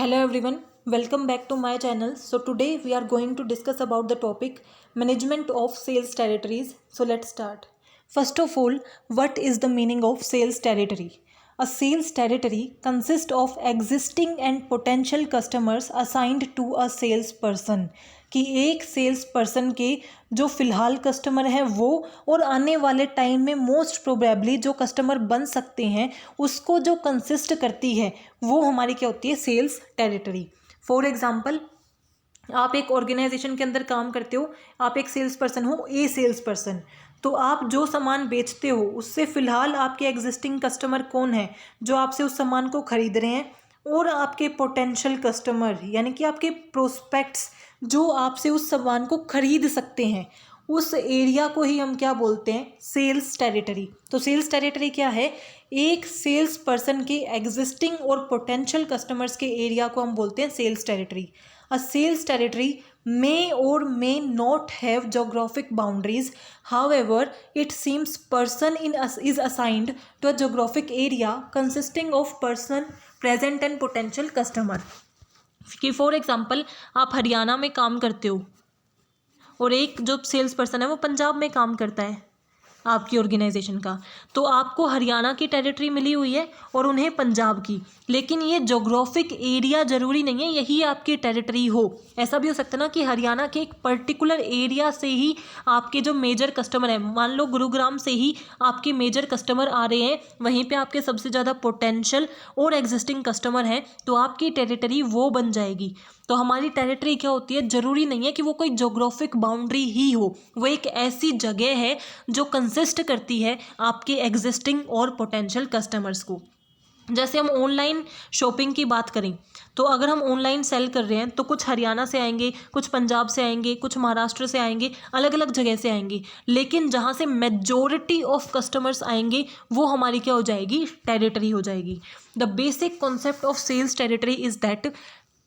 Hello everyone, welcome back to my channel. So today we are going to discuss about the topic management of sales territories. So let's start. First of all, what is the meaning of sales territory? A sales territory consists of existing and potential customers assigned to a salesperson. कि एक sales person के जो फ़िलहाल customer हैं वो और आने वाले टाइम में मोस्ट प्रोबेबली जो कस्टमर बन सकते हैं उसको जो कंसिस्ट करती है वो हमारी क्या होती है, सेल्स टेरिटरी. फॉर एग्जांपल, आप एक ऑर्गेनाइजेशन के अंदर काम करते हो, आप एक सेल्स पर्सन हो, ए सेल्स पर्सन. तो आप जो सामान बेचते हो उससे फ़िलहाल आपके एग्जिस्टिंग कस्टमर कौन है जो आपसे उस सामान को ख़रीद रहे हैं, और आपके पोटेंशियल कस्टमर यानी कि आपके प्रोस्पेक्ट्स जो आपसे उस सामान को खरीद सकते हैं, उस एरिया को ही हम क्या बोलते हैं, सेल्स टेरिटरी. तो सेल्स टेरिटरी क्या है? एक सेल्स पर्सन के एग्जिस्टिंग और पोटेंशियल कस्टमर्स के एरिया को हम बोलते हैं sales territory. A sales territory may or may not have geographic boundaries. However, it seems person is assigned to a geographic area consisting of person, present and potential customer. कि for example आप हरियाणा में काम करते हो और एक जो sales person है वो पंजाब में काम करता है आपकी ऑर्गेनाइजेशन का, तो आपको हरियाणा की टेरिटरी मिली हुई है और उन्हें पंजाब की. लेकिन ये जोग्राफिक एरिया ज़रूरी नहीं है यही आपकी टेरिटरी हो. ऐसा भी हो सकता है ना कि हरियाणा के एक पर्टिकुलर एरिया से ही आपके जो मेजर कस्टमर हैं, मान लो गुरुग्राम से ही आपके मेजर कस्टमर आ रहे हैं, वहीं पे आपके सबसे ज़्यादा पोटेंशियल और एग्जिस्टिंग कस्टमर हैं, तो आपकी टेरिटरी वो बन जाएगी. तो हमारी टेरिटरी क्या होती है, ज़रूरी नहीं है कि वो कोई जोग्राफिक बाउंड्री ही हो, वो एक ऐसी जगह है जो कंसिस्ट करती है आपके एग्जिस्टिंग और पोटेंशियल कस्टमर्स को. जैसे हम ऑनलाइन शॉपिंग की बात करें तो अगर हम ऑनलाइन सेल कर रहे हैं तो कुछ हरियाणा से आएंगे, कुछ पंजाब से आएंगे, कुछ महाराष्ट्र से आएंगे, अलग अलग जगह से आएंगे, लेकिन जहाँ से मेजॉरिटी ऑफ कस्टमर्स आएंगे वो हमारी क्या हो जाएगी, टेरिटरी हो जाएगी. The basic concept of sales territory is that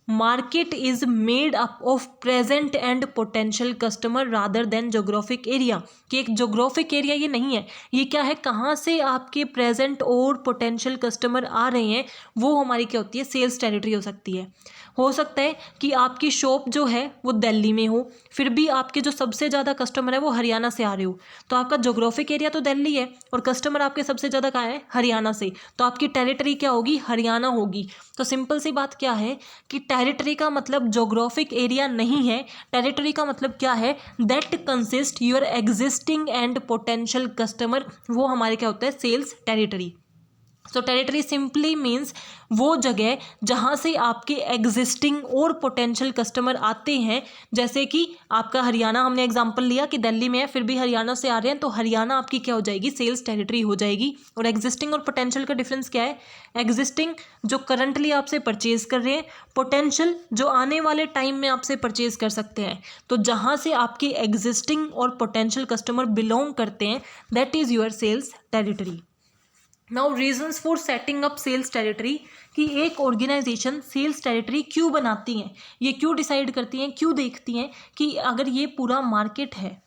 market is made up of present and potential customer rather than geographic area. कि एक जोग्राफिक एरिया ये नहीं है, ये क्या है, कहाँ से आपके प्रेजेंट और पोटेंशियल कस्टमर आ रहे हैं वो हमारी क्या होती है, सेल्स टेरिटरी हो सकती है. हो सकता है कि आपकी शॉप जो है वो दिल्ली में हो, फिर भी आपके जो सबसे ज़्यादा कस्टमर है वो हरियाणा से आ रहे हो, तो आपका जोग्राफिक एरिया तो दिल्ली है और कस्टमर आपके सबसे ज़्यादा कहाँ है, हरियाणा से, तो आपकी टेरिटरी क्या होगी, हरियाणा होगी. तो सिंपल सी बात क्या है कि टेरिटरी का मतलब जोग्राफिक एरिया नहीं है. टेरिटरी का मतलब क्या है, that consist your existing and potential customer, वो हमारे क्या होता है, सेल्स टेरिटरी. सो टेरिटरी सिंपली मीन्स वो जगह जहाँ से आपके एग्जिस्टिंग और पोटेंशियल कस्टमर आते हैं. जैसे कि आपका हरियाणा, हमने एग्जांपल लिया कि दिल्ली में है फिर भी हरियाणा से आ रहे हैं, तो हरियाणा आपकी क्या हो जाएगी, सेल्स टेरिटरी हो जाएगी. और एग्जिस्टिंग और पोटेंशियल का डिफरेंस क्या है, एग्जिस्टिंग जो करंटली आपसे परचेज कर रहे हैं, पोटेंशियल जो आने वाले टाइम में आपसे परचेज कर सकते हैं. तो जहाँ से आपके एग्जिस्टिंग और पोटेंशियल कस्टमर बिलोंग करते हैं, that is your sales territory. Now reasons for setting up sales territory, कि एक ऑर्गेनाइजेशन सेल्स टेरिटरी क्यों बनाती हैं, ये क्यों डिसाइड करती हैं, क्यों देखती हैं कि अगर ये पूरा मार्केट है,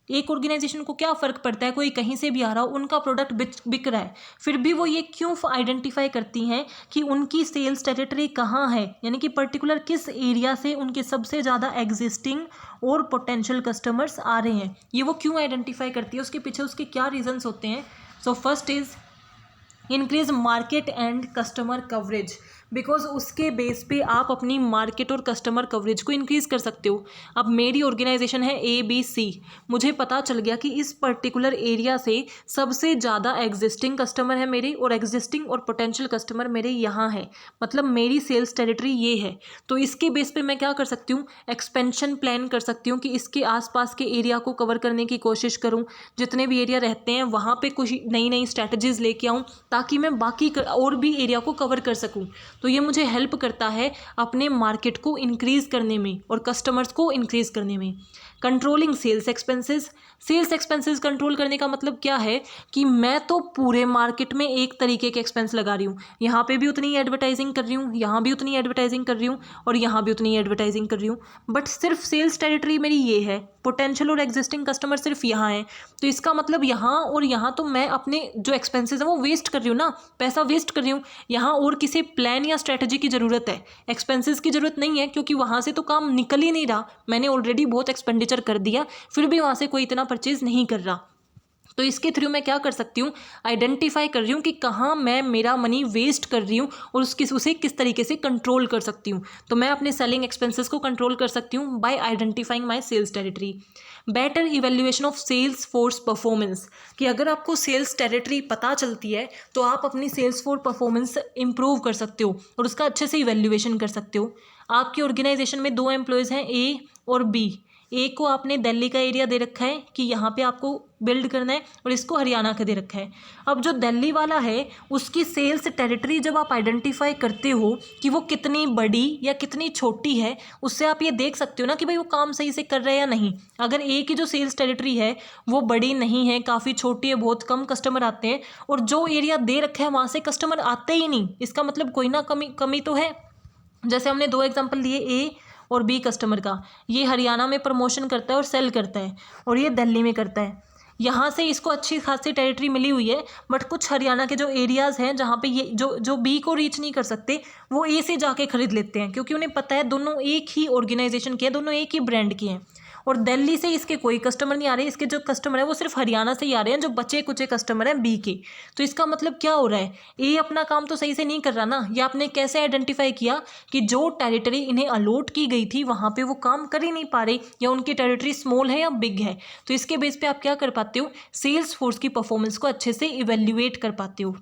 एक ऑर्गेनाइजेशन को क्या फ़र्क पड़ता है, कोई कहीं से भी आ रहा हो, उनका प्रोडक्ट बिक रहा है, फिर भी वो ये क्यों आइडेंटिफाई करती हैं कि उनकी सेल्स टेरिटरी कहाँ है, यानी कि पर्टिकुलर किस एरिया से उनके सबसे ज़्यादा एग्जिस्टिंग और पोटेंशियल कस्टमर्स आ रहे हैं, ये वो क्यों आइडेंटिफाई करती है, उसके पीछे उसके क्या रीजंस होते हैं. So first is increase market and customer coverage, because उसके बेस पे आप अपनी मार्केट और कस्टमर कवरेज को इंक्रीज़ कर सकते हो. अब मेरी ऑर्गेनाइजेशन है ABC, मुझे पता चल गया कि इस पर्टिकुलर एरिया से सबसे ज़्यादा एग्जिस्टिंग कस्टमर है मेरे और एग्जिस्टिंग और पोटेंशियल कस्टमर मेरे यहाँ है, मतलब मेरी सेल्स टेरिटरी ये है. तो इसके बेस पे मैं क्या कर सकती हूँ, एक्सपेंशन प्लान कर सकती हूँ कि इसके आसपास के एरिया को कवर करने की कोशिश करूँ, जितने भी एरिया रहते हैं वहाँ पे कुछ नई नई स्ट्रैटेजीज़ लेके आऊँ ताकि मैं बाकी और भी एरिया को कवर कर सकूँ. तो ये मुझे हेल्प करता है अपने मार्केट को इंक्रीज़ करने में और कस्टमर्स को इंक्रीज़ करने में. Controlling sales expenses, sales expenses control करने का मतलब क्या है कि मैं तो पूरे मार्केट में एक तरीके के एक्सपेंस लगा रही हूँ, यहाँ पे भी उतनी ही एडवर्टाइजिंग कर रही हूँ, यहाँ भी उतनी ही एडवर्टाइजिंग कर रही हूँ और यहाँ भी उतनी ही एडवर्टाइजिंग कर रही हूँ, बट सिर्फ सेल्स टेरिटरी मेरी ये है, पोटेंशियल और एग्जिस्टिंग कस्टमर सिर्फ यहाँ है. तो इसका मतलब यहाँ और यहाँ तो मैं अपने जो एक्सपेंसेस हैं वो वेस्ट कर रही हूँ ना, पैसा वेस्ट कर रही हूँ. यहाँ और किसी प्लान या यहाँ स्ट्रैटेजी की ज़रूरत है, एक्सपेंसेस की ज़रूरत नहीं है, क्योंकि वहाँ से तो काम निकल ही नहीं रहा, मैंने ऑलरेडी बहुत एक्सपेंडिचर कर दिया, फिर भी वहाँ से कोई इतना परचेज नहीं कर रहा। तो इसके थ्रू मैं क्या कर सकती हूँ, आइडेंटिफाई कर रही हूँ कि कहाँ मैं मेरा मनी वेस्ट कर रही हूँ और उसे किस तरीके से कंट्रोल कर सकती हूँ। तो मैं अपने सेलिंग एक्सपेंसेस को कंट्रोल कर सकती हूँ by identifying my sales territory. Better evaluation of sales force performance, कि अगर आपको सेल्स टेरिटरी पता चलती है तो आप अपनी सेल्स फोर्स परफॉर्मेंस इंप्रूव कर सकते हो और उसका अच्छे से इवेल्युएशन कर सकते हो। आपकी ऑर्गेनाइजेशन में 2 एम्प्लॉयज़ हैं, ए और बी। ए को आपने दिल्ली का एरिया दे रखा है कि यहाँ पे आपको बिल्ड करना है, और इसको हरियाणा का दे रखा है। अब जो दिल्ली वाला है उसकी सेल्स टेरिटरी जब आप आइडेंटिफाई करते हो कि वो कितनी बड़ी या कितनी छोटी है, उससे आप ये देख सकते हो ना कि भाई वो काम सही से कर रहे हैं या नहीं। अगर ए की जो सेल्स टेरिटरी है वो बड़ी नहीं है, काफ़ी छोटी है, बहुत कम कस्टमर आते हैं, और जो एरिया दे रखा है वहाँ से कस्टमर आते ही नहीं, इसका मतलब कोई ना कमी तो है। जैसे हमने 2 एग्जाम्पल लिए, ए और बी कस्टमर का, ये हरियाणा में प्रमोशन करता है और सेल करता है, और ये दिल्ली में करता है। यहाँ से इसको अच्छी खासी टेरिटरी मिली हुई है, बट कुछ हरियाणा के जो एरियाज़ हैं जहाँ पे ये जो बी को रीच नहीं कर सकते, वो ए से जाके खरीद लेते हैं, क्योंकि उन्हें पता है दोनों एक ही ऑर्गेनाइजेशन के हैं, दोनों एक ही ब्रांड के हैं। और दिल्ली से इसके कोई कस्टमर नहीं आ रहे, इसके जो कस्टमर है वो सिर्फ हरियाणा से ही आ रहे हैं, जो बचे कुचे कस्टमर हैं बी के। तो इसका मतलब क्या हो रहा है, ए अपना काम तो सही से नहीं कर रहा ना। या आपने कैसे आइडेंटिफाई किया कि जो टेरिटरी इन्हें अलॉट की गई थी वहाँ पे वो काम कर ही नहीं पा रहे, या उनकी टेरिटरी स्मॉल है या बिग है। तो इसके बेस पे आप क्या कर पाते हो, सेल्स फोर्स की परफॉर्मेंस को अच्छे से इवेल्युएट कर पाते हो।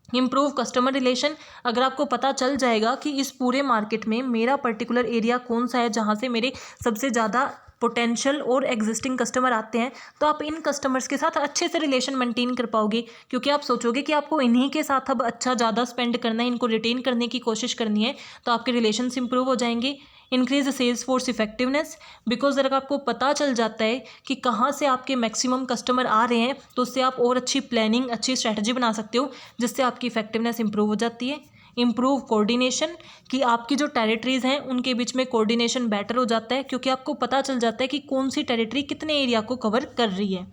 इम्प्रूव कस्टमर रिलेशन, अगर आपको पता चल जाएगा कि इस पूरे मार्केट में मेरा पर्टिकुलर एरिया कौन सा है जहाँ से मेरे सबसे ज़्यादा पोटेंशियल और एग्जिस्टिंग कस्टमर आते हैं, तो आप इन कस्टमर्स के साथ अच्छे से रिलेशन मेंटेन कर पाओगे, क्योंकि आप सोचोगे कि आपको इन्हीं के साथ अब अच्छा ज़्यादा स्पेंड करना है, इनको रिटेन करने की कोशिश करनी है, तो आपके रिलेशंस इंप्रूव हो जाएंगे। Increase sales force effectiveness, because अगर आपको पता चल जाता है कि कहाँ से आपके मैक्सिमम कस्टमर आ रहे हैं, तो उससे आप और अच्छी प्लानिंग, अच्छी स्ट्रैटेजी बना सकते हो, जिससे आपकी इफेक्टिवनेस इंप्रूव हो जाती है। इम्प्रूव कोऑर्डिनेशन, कि आपकी जो टेरिटरीज़ हैं उनके बीच में कोऑर्डिनेशन बेटर हो जाता है, क्योंकि आपको पता चल जाता है कि कौन सी टेरिटरी कितने एरिया को कवर कर रही है।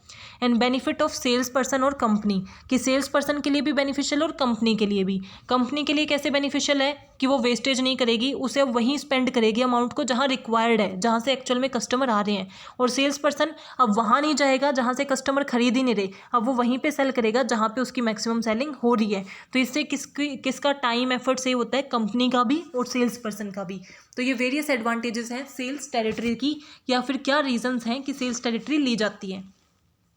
And benefit of sales person और कंपनी, कि सेल्स पर्सन के लिए भी बेनिफिशियल और कंपनी के लिए भी। कंपनी के लिए कैसे बेनिफिशियल है कि वो वेस्टेज नहीं करेगी, उसे अब वहीं स्पेंड करेगी अमाउंट को जहाँ रिक्वायर्ड है, जहाँ से एक्चुअल में कस्टमर आ रहे हैं। और सेल्स पर्सन अब वहाँ नहीं जाएगा जहाँ से कस्टमर खरीद ही नहीं रहे, अब वो वहीं पे सेल करेगा जहाँ पे उसकी मैक्सिमम सेलिंग हो रही है। तो इससे किसका टाइम एफर्ट सेव होता है, कंपनी का भी और सेल्स पर्सन का भी। तो ये वेरियस एडवांटेजेस हैं सेल्स टेरिटरी की, या फिर क्या रीजंस हैं कि सेल्स टेरिटरी ली जाती है।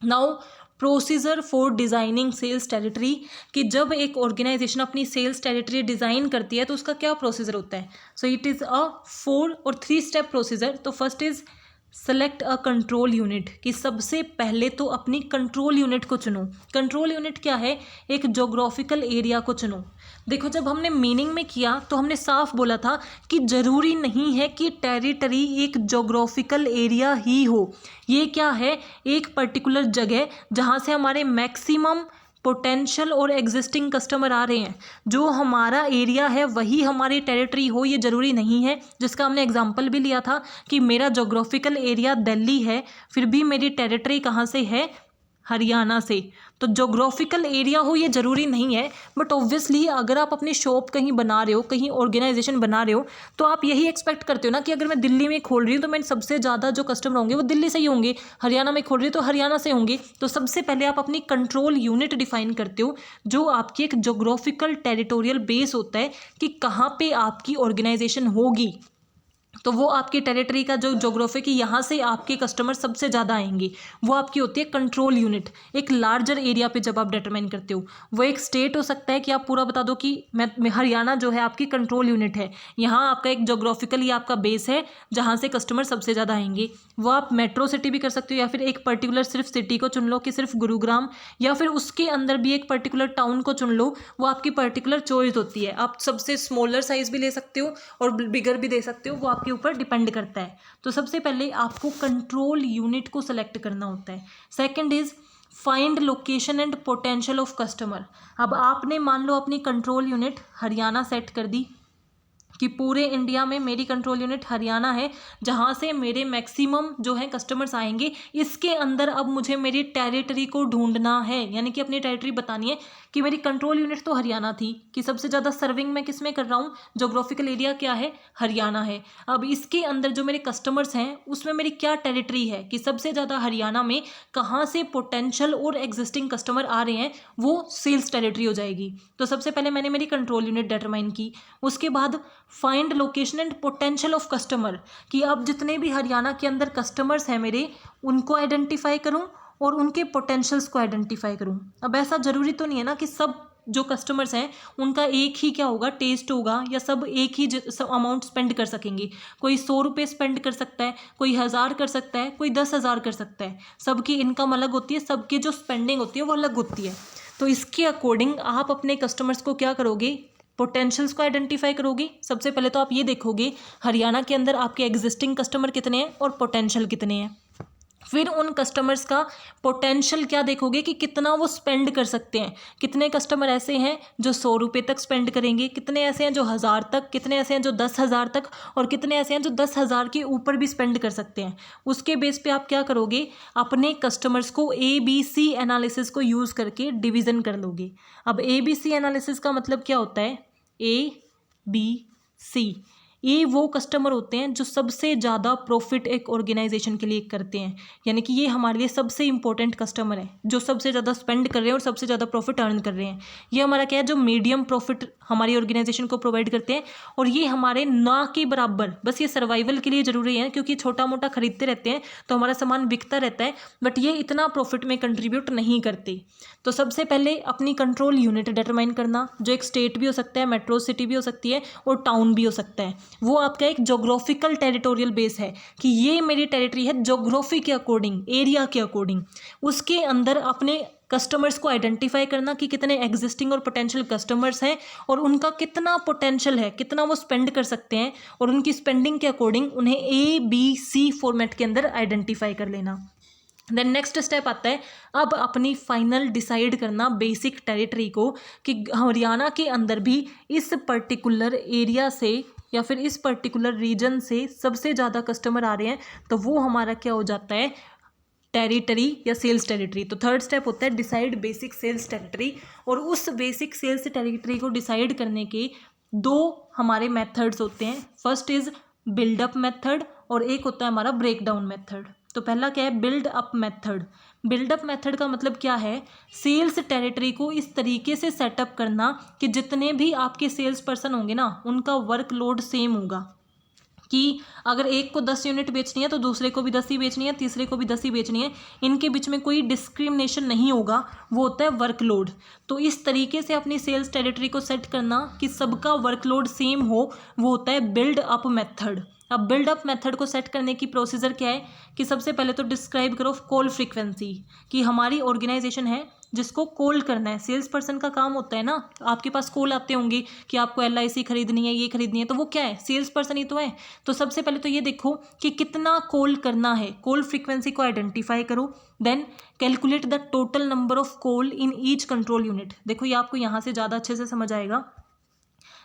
Now procedure for designing sales territory, कि जब एक ऑर्गेनाइजेशन अपनी सेल्स टेरिटरी डिज़ाइन करती है तो उसका क्या प्रोसीजर होता है। सो इट इज़ अ 4 और 3 स्टेप प्रोसीजर। तो first is select a control unit, कि सबसे पहले तो अपनी कंट्रोल यूनिट को चुनो। कंट्रोल यूनिट क्या है, एक जोग्राफिकल एरिया को चुनो। देखो, जब हमने मीनिंग में किया तो हमने साफ बोला था कि ज़रूरी नहीं है कि टेरिटरी एक जोग्राफिकल एरिया ही हो। ये क्या है, एक पर्टिकुलर जगह जहाँ से हमारे मैक्सिमम पोटेंशियल और एग्जिस्टिंग कस्टमर आ रहे हैं, जो हमारा एरिया है वही हमारी टेरिटरी हो, ये ज़रूरी नहीं है। जिसका हमने एग्जांपल भी लिया था कि मेरा जोग्राफिकल एरिया दिल्ली है, फिर भी मेरी टेरिटरी कहाँ से है, हरियाणा से। तो जोग्राफिकल एरिया हो ये ज़रूरी नहीं है, बट ऑब्वियसली अगर आप अपनी शॉप कहीं बना रहे हो, कहीं ऑर्गेनाइजेशन बना रहे हो, तो आप यही एक्सपेक्ट करते हो ना कि अगर मैं दिल्ली में खोल रही हूँ तो मैं सबसे ज़्यादा जो कस्टमर होंगे वो दिल्ली से ही होंगे, हरियाणा में खोल रही हूँ तो हरियाणा से होंगे। तो सबसे पहले आप अपनी कंट्रोल यूनिट डिफाइन करते हो, जो आपकी एक जोग्राफिकल टेरिटोरियल बेस होता है कि कहाँ पर आपकी ऑर्गेनाइजेशन होगी। तो वो आपकी टेरिटरी का जो जोग्राफी की यहाँ से आपके कस्टमर सबसे ज़्यादा आएंगे, वो आपकी होती है कंट्रोल यूनिट। एक लार्जर एरिया पे जब आप डिटरमाइन करते हो, वो एक स्टेट हो सकता है कि आप पूरा बता दो कि मैं हरियाणा जो है आपकी कंट्रोल यूनिट है, यहाँ आपका एक जोग्राफिकली आपका बेस है जहाँ से कस्टमर सबसे ज़्यादा आएंगे। वो आप मेट्रो सिटी भी कर सकते हो, या फिर एक पर्टिकुलर सिर्फ सिटी को चुन लो कि सिर्फ गुरुग्राम, या फिर उसके अंदर भी एक पर्टिकुलर टाउन को चुन लो, वो आपकी पर्टिकुलर चॉइस होती है। आप सबसे स्मॉलर साइज़ भी ले सकते हो और बिगर भी दे सकते हो, वो आपके ऊपर डिपेंड करता है। तो सबसे पहले आपको कंट्रोल यूनिट को सेलेक्ट करना होता है। Second is find location and potential of customer. अब आपने मान लो अपनी कंट्रोल यूनिट हरियाणा सेट कर दी, कि पूरे इंडिया में मेरी कंट्रोल यूनिट हरियाणा है जहाँ से मेरे मैक्सिमम जो है कस्टमर्स आएंगे। इसके अंदर अब मुझे मेरी टेरिटरी को ढूंढना है, यानी कि अपनी टेरिटरी बतानी है कि मेरी कंट्रोल यूनिट तो हरियाणा थी, कि सबसे ज़्यादा सर्विंग मैं किस में कर रहा हूँ, जोग्राफिकल एरिया क्या है, हरियाणा है। अब इसके अंदर जो मेरे कस्टमर्स हैं उसमें मेरी क्या टेरिटरी है कि सबसे ज़्यादा हरियाणा में कहाँ से पोटेंशियल और एग्जिस्टिंग कस्टमर आ रहे हैं, वो सेल्स टेरिटरी हो जाएगी। तो सबसे पहले मैंने मेरी कंट्रोल यूनिट डिटरमाइन की। उसके बाद find location and potential of customer, कि अब जितने भी हरियाणा के अंदर कस्टमर्स हैं मेरे, उनको आइडेंटिफाई करूं और उनके पोटेंशियल्स को आइडेंटिफाई करूं। अब ऐसा ज़रूरी तो नहीं है ना कि सब जो कस्टमर्स हैं उनका एक ही क्या होगा, टेस्ट होगा, या सब एक ही अमाउंट स्पेंड कर सकेंगे। कोई 100 रुपये स्पेंड कर सकता है, कोई 1000 कर सकता है, कोई 10,000 कर सकता है। सबकी इनकम अलग होती है, सबकी जो स्पेंडिंग होती है वो अलग होती है। तो इसके अकॉर्डिंग आप अपने कस्टमर्स को क्या करोगे, पोटेंशियल्स को आइडेंटिफाई करोगे। सबसे पहले तो आप ये देखोगे हरियाणा के अंदर आपके एग्जिस्टिंग कस्टमर कितने हैं और पोटेंशियल कितने हैं। फिर उन कस्टमर्स का पोटेंशियल क्या देखोगे कि कितना वो स्पेंड कर सकते हैं। कितने कस्टमर ऐसे हैं जो 100 रुपये तक स्पेंड करेंगे, कितने ऐसे हैं जो 1000 तक, कितने ऐसे हैं जो 10,000 तक, और कितने ऐसे हैं जो 10,000 के ऊपर भी स्पेंड कर सकते हैं। उसके बेस पे आप क्या करोगे, अपने कस्टमर्स को ABC एनालिसिस को यूज़ करके डिवीज़न कर लोगे। अब ABC एनालिसिस का मतलब क्या होता है, ABC, ये वो कस्टमर होते हैं जो सबसे ज़्यादा प्रॉफिट एक ऑर्गेनाइजेशन के लिए करते हैं, यानी कि ये हमारे लिए सबसे इंपॉर्टेंट कस्टमर है, जो सबसे ज़्यादा स्पेंड कर रहे हैं और सबसे ज़्यादा प्रॉफिट अर्न कर रहे हैं। ये हमारा क्या है, जो मीडियम प्रॉफिट हमारी ऑर्गेनाइजेशन को प्रोवाइड करते हैं, और ये हमारे ना के बराबर, बस ये सर्वाइवल के लिए ज़रूरी है क्योंकि छोटा मोटा खरीदते रहते हैं तो हमारा सामान बिकता रहता है, बट ये इतना प्रॉफिट में कंट्रीब्यूट नहीं करते। तो सबसे पहले अपनी कंट्रोल यूनिट डिटरमाइन करना, जो एक स्टेट भी हो सकता है, मेट्रो सिटी भी हो सकती है, और टाउन भी हो सकता है। वो आपका एक जोग्राफिकल टेरिटोरियल बेस है कि ये मेरी टेरिटरी है जोग्राफी के अकॉर्डिंग, एरिया के अकॉर्डिंग। उसके अंदर अपने कस्टमर्स को आइडेंटिफाई करना कि कितने एग्जिस्टिंग और पोटेंशियल कस्टमर्स हैं और उनका कितना पोटेंशियल है, कितना वो स्पेंड कर सकते हैं, और उनकी स्पेंडिंग के अकॉर्डिंग उन्हें ABC फॉर्मेट के अंदर आइडेंटिफाई कर लेना। देन नेक्स्ट स्टेप आता है अब अपनी फाइनल डिसाइड करना बेसिक टेरिटरी को, कि हरियाणा के अंदर भी इस पर्टिकुलर एरिया से या फिर इस पर्टिकुलर रीजन से सबसे ज़्यादा कस्टमर आ रहे हैं, तो वो हमारा क्या हो जाता है, टेरिटरी या सेल्स टेरिटरी। तो थर्ड स्टेप होता है डिसाइड बेसिक सेल्स टेरिटरी, और उस बेसिक सेल्स टेरिटरी को डिसाइड करने के दो हमारे मेथड्स होते हैं। फर्स्ट इज़ बिल्डअप मेथड और एक होता है हमारा ब्रेक डाउन मेथड। तो पहला क्या है, build up method. Buildup method का मतलब क्या है, सेल्स टेरिटरी को इस तरीके से सेटअप करना कि जितने भी आपके सेल्स पर्सन होंगे ना, उनका वर्कलोड सेम होगा, कि अगर एक को 10 यूनिट बेचनी है तो दूसरे को भी 10 ही बेचनी है, तीसरे को भी 10 ही बेचनी है, इनके बीच में कोई डिस्क्रिमिनेशन नहीं होगा, वो होता है वर्कलोड। तो इस तरीके से अपनी सेल्स टेरिटरी को सेट करना कि सबका वर्कलोड सेम हो, वो होता है बिल्ड अप मेथड। अब बिल्ड अप मेथड को सेट करने की प्रोसीजर क्या है कि सबसे पहले तो डिस्क्राइब करो कॉल फ्रीक्वेंसी, कि हमारी ऑर्गेनाइजेशन है जिसको कॉल करना है। सेल्स पर्सन का काम होता है ना, आपके पास कॉल आते होंगे कि आपको LIC खरीदनी है, ये खरीदनी है, तो वो क्या है, सेल्स पर्सन ही तो है। तो सबसे पहले तो ये देखो कि कितना कॉल करना है, कॉल फ्रीक्वेंसी को आइडेंटिफाई करो। Then calculate the total number of call in each control unit. देखो ये आपको यहाँ से ज़्यादा अच्छे से समझ आएगा।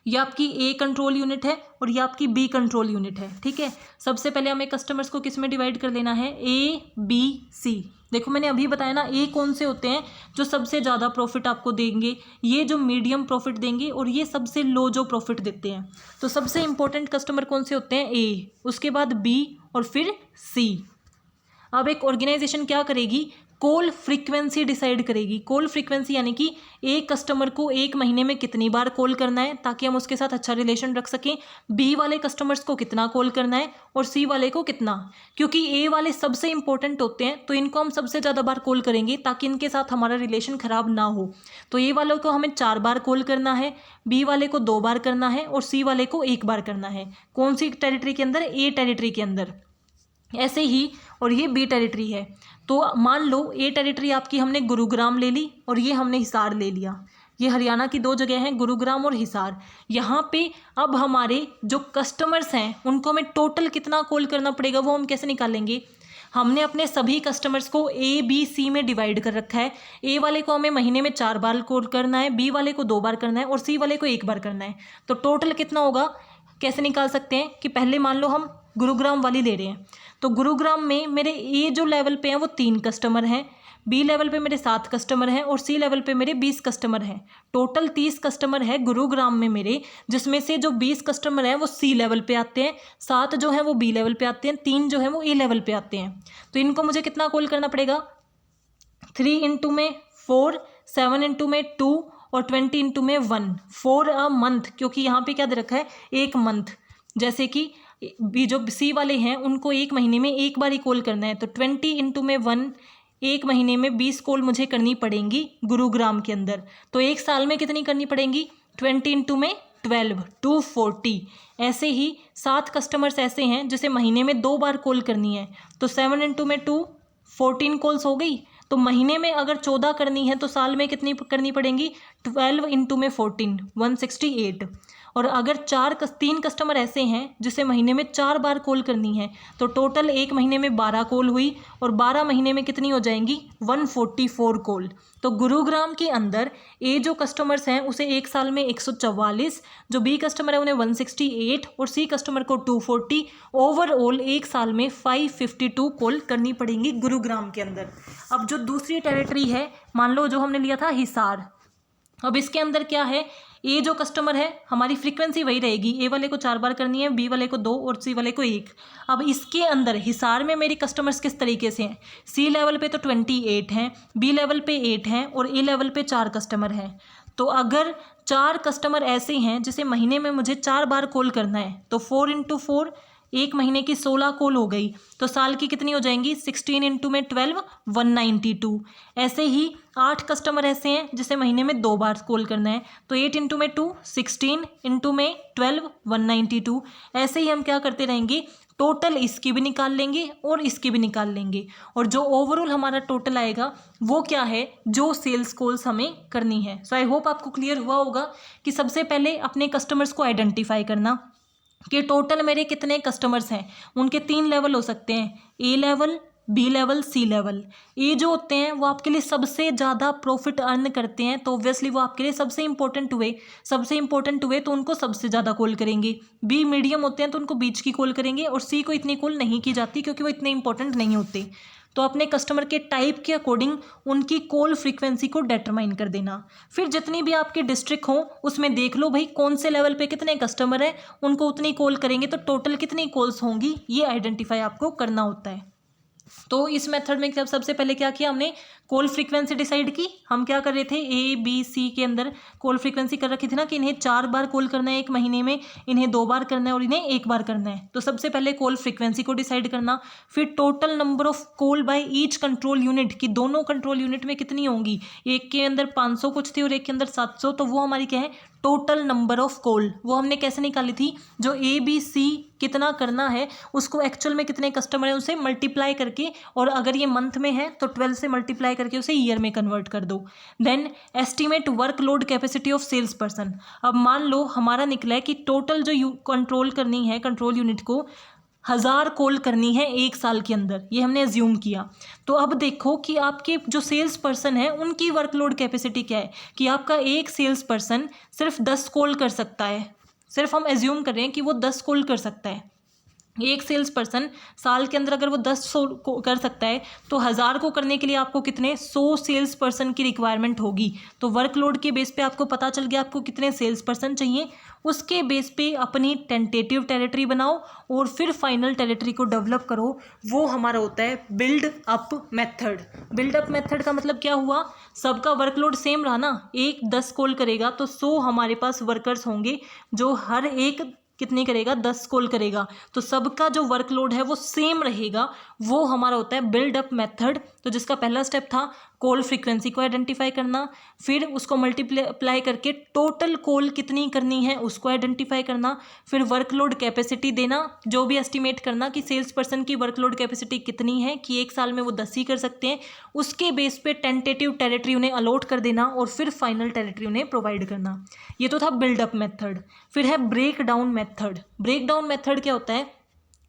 ये आपकी A कंट्रोल यूनिट है और ये आपकी B कंट्रोल यूनिट है, ठीक है। सबसे पहले हमें कस्टमर्स को किस में डिवाइड कर लेना है, ABC। देखो मैंने अभी बताया ना, A कौन से होते हैं जो सबसे ज़्यादा प्रॉफिट आपको देंगे, ये जो मीडियम प्रॉफिट देंगे, और ये सबसे लो जो प्रॉफिट देते हैं। तो सबसे इंपॉर्टेंट कस्टमर कौन से होते हैं, A, उसके बाद B और फिर C। अब एक ऑर्गेनाइजेशन क्या करेगी, कॉल फ्रीक्वेंसी डिसाइड करेगी। कॉल फ्रीक्वेंसी यानी कि एक कस्टमर को एक महीने में कितनी बार कॉल करना है ताकि हम उसके साथ अच्छा रिलेशन रख सकें, B वाले कस्टमर्स को कितना कॉल करना है और C वाले को कितना। क्योंकि A वाले सबसे इंपॉर्टेंट होते हैं तो इनको हम सबसे ज़्यादा बार कॉल करेंगे ताकि इनके साथ हमारा रिलेशन ख़राब ना हो। तो A वालों को हमें 4 बार कॉल करना है, B वाले को 2 बार करना है और C वाले को 1 बार करना है। कौन सी टेरिटरी के अंदर, A टेरिटरी के अंदर। ऐसे ही, और ये B टेरिटरी है। तो मान लो A टेरिटरी आपकी हमने गुरुग्राम ले ली और ये हमने हिसार ले लिया। ये हरियाणा की 2 जगह हैं, गुरुग्राम और हिसार। यहाँ पे अब हमारे जो कस्टमर्स हैं उनको हमें टोटल कितना कॉल करना पड़ेगा, वो हम कैसे निकालेंगे। हमने अपने सभी कस्टमर्स को ABC में डिवाइड कर रखा है। A वाले को हमें महीने में 4 बार कॉल करना है, B वाले को 2 बार करना है और C वाले को 1 बार करना है। तो टोटल कितना होगा कैसे निकाल सकते हैं कि पहले मान लो हम गुरुग्राम वाली ले रहे हैं, तो गुरुग्राम में मेरे ए जो लेवल पे हैं वो 3 कस्टमर हैं, बी लेवल पे मेरे 7 कस्टमर हैं और सी लेवल पे मेरे 20 कस्टमर हैं। टोटल 30 कस्टमर है गुरुग्राम में मेरे, जिसमें से जो 20 कस्टमर हैं वो सी लेवल पे आते हैं, 7 जो हैं वो बी लेवल पे आते हैं, 3 जो हैं वो ए लेवल पे आते हैं। तो इनको मुझे कितना कॉल करना पड़ेगा, 3 इंटू में 4, 7 इंटू में 2 और 20 इंटू में 1 फॉर अ मंथ, क्योंकि यहाँ पे क्या दे रखा है, एक मंथ। जैसे कि बी जो सी वाले हैं उनको एक महीने में एक बार ही कॉल करना है, तो 20 इंटू में 1 एक महीने में 20 कॉल मुझे करनी पड़ेंगी गुरुग्राम के अंदर। तो एक साल में कितनी करनी पड़ेंगी, 20 इंटू में 12 240। ऐसे ही 7 कस्टमर्स ऐसे हैं जिसे महीने में 2 बार कॉल करनी है, तो 7 इंटू में 2 14 कॉल्स हो गई। तो महीने में अगर 14 करनी है तो साल में कितनी करनी पड़ेंगी, 12 इंटू में 14 168। और अगर 3 कस्टमर ऐसे हैं जिसे महीने में 4 बार कॉल करनी है, तो टोटल एक महीने में 12 कॉल हुई और 12 महीने में कितनी हो जाएंगी, 144 कॉल। तो गुरुग्राम के अंदर ए जो कस्टमर्स हैं उसे एक साल में 144, जो बी कस्टमर है उन्हें 168 और सी कस्टमर को 240, ओवरऑल एक साल में 552 कॉल करनी पड़ेंगी गुरुग्राम के अंदर। अब जो दूसरी टेरिटरी है, मान लो जो हमने लिया था हिसार, अब इसके अंदर क्या है, ए जो कस्टमर है हमारी फ्रीक्वेंसी वही रहेगी, ए वाले को 4 बार करनी है, बी वाले को 2 और सी वाले को 1। अब इसके अंदर हिसार में मेरी कस्टमर्स किस तरीके से हैं, सी लेवल पे तो 28 हैं, बी लेवल पे 8 हैं और ए लेवल पे 4 कस्टमर हैं। तो अगर 4 कस्टमर ऐसे हैं जिसे महीने में मुझे 4 बार कॉल करना है, तो 4 इंटू 4 एक महीने की 16 कॉल हो गई, तो साल की कितनी हो जाएंगी, 16 इंटू में 12 192। ऐसे ही 8 कस्टमर ऐसे हैं जिसे महीने में 2 बार कॉल करना है, तो 8 इंटू में 2 16 इंटू में 12 192। ऐसे ही हम क्या करते रहेंगे, टोटल इसकी भी निकाल लेंगे और इसकी भी निकाल लेंगे, और जो ओवरऑल हमारा टोटल आएगा वो क्या है, जो सेल्स कॉल्स हमें करनी है। सो आई होप आपको क्लियर हुआ होगा कि सबसे पहले अपने कस्टमर्स को आइडेंटिफाई करना कि टोटल मेरे कितने कस्टमर्स हैं। उनके 3 लेवल हो सकते हैं, ए लेवल, बी लेवल, सी लेवल। ए जो होते हैं वो आपके लिए सबसे ज़्यादा प्रॉफिट अर्न करते हैं, तो ऑब्वियसली वो आपके लिए सबसे इंपॉर्टेंट हुए तो उनको सबसे ज़्यादा कॉल करेंगे। बी मीडियम होते हैं तो उनको बीच की कॉल करेंगे, और सी को इतनी कॉल नहीं की जाती क्योंकि वो इतने इंपॉर्टेंट नहीं होते। तो अपने कस्टमर के टाइप के अकॉर्डिंग उनकी कॉल फ्रीक्वेंसी को डिटरमाइन कर देना। फिर जितनी भी आपकी डिस्ट्रिक्ट हो उसमें देख लो भाई कौन से लेवल पे कितने कस्टमर हैं, उनको उतनी कॉल करेंगे तो टोटल कितनी कॉल्स होंगी, ये आइडेंटिफाई आपको करना होता है। तो इस मेथड में सबसे पहले क्या किया हमने, कॉल फ्रीक्वेंसी डिसाइड की। हम क्या कर रहे थे, ए बी सी के अंदर कॉल फ्रीक्वेंसी कर रखी थी ना कि इन्हें 4 बार कॉल करना है एक महीने में, इन्हें 2 बार करना है और इन्हें 1 बार करना है। तो सबसे पहले कॉल फ्रीक्वेंसी को डिसाइड करना, फिर total number of call by each control unit की दोनों कंट्रोल यूनिट में कितनी होंगी, एक के अंदर 500 कुछ थी और एक के अंदर 700, तो वो हमारी क्या है, टोटल नंबर ऑफ कॉल। वो हमने कैसे निकाली थी, जो ए बी सी कितना करना है उसको एक्चुअल में कितने कस्टमर है उसे मल्टीप्लाई करके, और अगर ये मंथ में है तो 12 से मल्टीप्लाई करके उसे ईयर में कन्वर्ट कर दो। Then estimate workload capacity of sales person. अब मान लो हमारा निकला है कि टोटल जो कंट्रोल करनी है कंट्रोल यूनिट को 1000 कॉल करनी है एक साल के अंदर, ये हमने एज्यूम किया। तो अब देखो कि आपके जो सेल्स पर्सन है उनकी वर्कलोड कैपेसिटी क्या है, कि आपका एक सेल्स पर्सन सिर्फ 10 कॉल कर सकता है। सिर्फ हम एज्यूम कर रहे हैं कि वो 10 कॉल कर सकता है। एक सेल्स पर्सन साल के अंदर अगर वो 10 को कर सकता है तो 1000 को करने के लिए आपको कितने 100 सेल्स पर्सन की रिक्वायरमेंट होगी। तो वर्कलोड के बेस पे आपको पता चल गया आपको कितने सेल्स पर्सन चाहिए। उसके बेस पे अपनी टेंटेटिव टेरिटरी बनाओ और फिर फाइनल टेरिटरी को डेवलप करो। वो हमारा होता है build up method. Build up method का मतलब क्या हुआ, सबका वर्कलोड सेम रहा ना, एक 10 कॉल करेगा तो 100 हमारे पास वर्कर्स होंगे जो हर एक कितनी करेगा, 10 कॉल करेगा, तो सबका जो वर्कलोड है वो सेम रहेगा। वो हमारा होता है बिल्ड अप मेथड। तो जिसका पहला स्टेप था कॉल फ्रीक्वेंसी को आइडेंटिफाई करना, फिर उसको मल्टीप्लाई करके टोटल कॉल कितनी करनी है उसको आइडेंटिफाई करना, फिर वर्कलोड कैपेसिटी देना, जो भी एस्टिमेट करना कि सेल्स पर्सन की वर्कलोड कैपेसिटी कितनी है कि एक साल में वो 10 ही कर सकते हैं। उसके बेस पे टेंटेटिव टेरिटरी उन्हें अलॉट कर देना और फिर फाइनल टेरिटरी उन्हें प्रोवाइड करना। ये तो था बिल्डअप मेथड। फिर है break down method. Break down method क्या होता है,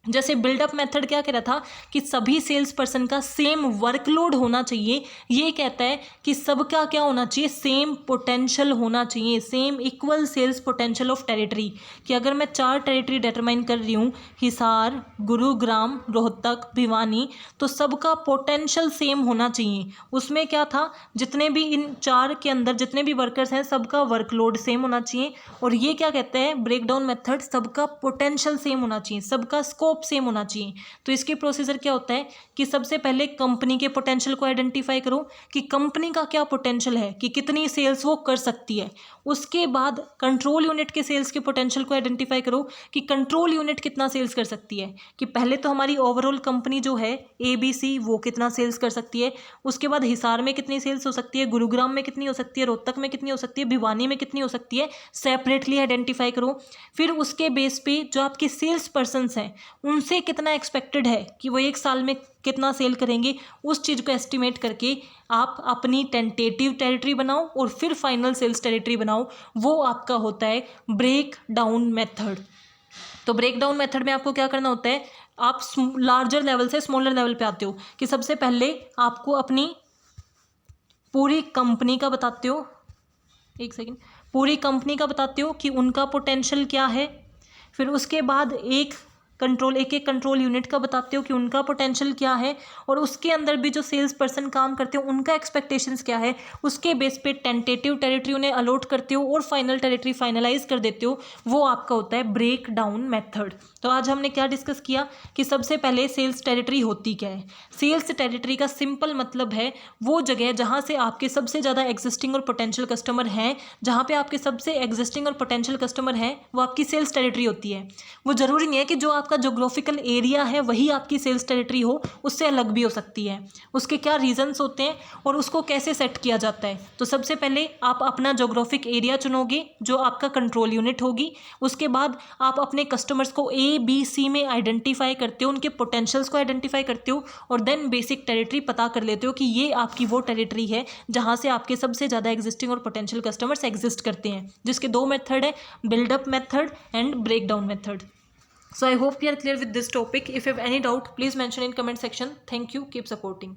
जैसे बिल्डअप मेथड क्या कह रहा था कि सभी सेल्स पर्सन का सेम वर्कलोड होना चाहिए, ये कहता है कि सबका क्या होना चाहिए, सेम पोटेंशियल होना चाहिए, same equal sales potential of territory. कि अगर मैं 4 टेरिटरी डिटरमाइन कर रही हूँ, हिसार, गुरुग्राम, रोहतक, भिवानी, तो सबका पोटेंशियल सेम होना चाहिए। उसमें क्या था, जितने भी इन 4 के अंदर जितने भी वर्कर्स हैं सबका वर्कलोड सेम होना चाहिए। और ये क्या कहते हैं ब्रेकडाउन मेथड, सबका पोटेंशियल सेम होना चाहिए, सबका स्कोप सेम होना चाहिए। तो इसके प्रोसीजर क्या होता है कि सबसे पहले कंपनी के पोटेंशियल को आइडेंटिफाई करो कि कंपनी का क्या पोटेंशियल है, कि कितनी सेल्स वो कर सकती है। उसके बाद कंट्रोल यूनिट के सेल्स के पोटेंशियल को आइडेंटिफाई करो कि कंट्रोल यूनिट कितना सेल्स कर सकती है। कि पहले तो हमारी ओवरऑल कंपनी जो है ABC वो कितना सेल्स कर सकती है, उसके बाद हिसार में कितनी सेल्स हो सकती है, गुरुग्राम में कितनी हो सकती है, रोहतक में कितनी हो सकती है, भिवानी में कितनी हो सकती है, सेपरेटली आइडेंटिफाई करो। फिर उसके बेस पे जो आपके सेल्स पर्सनस हैं उनसे कितना एक्सपेक्टेड है कि वो 1 साल में कितना सेल करेंगे, उस चीज़ को एस्टिमेट करके आप अपनी टेंटेटिव टेरिटरी बनाओ और फिर फाइनल सेल्स टेरिटरी बनाओ। वो आपका होता है ब्रेक डाउन मेथड। तो ब्रेक डाउन मेथड में आपको क्या करना होता है, आप लार्जर लेवल से स्मॉलर लेवल पे आते हो। कि सबसे पहले आपको अपनी पूरी कंपनी का बताते हो, एक सेकेंड, पूरी कंपनी का बताते हो कि उनका पोटेंशियल क्या है। फिर उसके बाद एक एक कंट्रोल यूनिट का बताते हो कि उनका पोटेंशियल क्या है, और उसके अंदर भी जो सेल्स पर्सन काम करते हो उनका एक्सपेक्टेशंस क्या है। उसके बेस पे टेंटेटिव टेरिटरी उन्हें अलॉट करते हो और फाइनल टेरिटरी फाइनलाइज कर देते हो। वो आपका होता है ब्रेक डाउन मेथड। तो आज हमने क्या डिस्कस किया कि सबसे पहले सेल्स टेरिटरी होती क्या है। सेल्स टेरिटरी का सिंपल मतलब है वो जगह जहाँ से आपके सबसे ज़्यादा एग्जिस्टिंग और पोटेंशियल कस्टमर हैं, जहाँ पे आपके सबसे एग्जिस्टिंग और पोटेंशियल कस्टमर हैं वो आपकी सेल्स टेरिटरी होती है। वो ज़रूरी नहीं है कि जो आपका जोग्राफिकल एरिया है वही आपकी सेल्स टेरिटरी हो, उससे अलग भी हो सकती है। उसके क्या रीजंस होते हैं और उसको कैसे सेट किया जाता है। तो सबसे पहले आप अपना जोग्राफिक एरिया चुनोगे जो आपका कंट्रोल यूनिट होगी। उसके बाद आप अपने कस्टमर्स को ABC में आइडेंटिफाई करते हो, उनके पोटेंशियल्स को आइडेंटिफाई करते हो, और देन बेसिक टेरिटरी पता कर लेते हो कि ये आपकी वो टेरिटरी है जहाँ से आपके सबसे ज़्यादा एग्जिस्टिंग और पोटेंशियल कस्टमर्स एग्जिस्ट करते हैं। जिसके 2 मेथड है, buildup method and break down method. So I hope we are clear with this topic. If you have any doubt, please mention in comment section. Thank you. Keep supporting.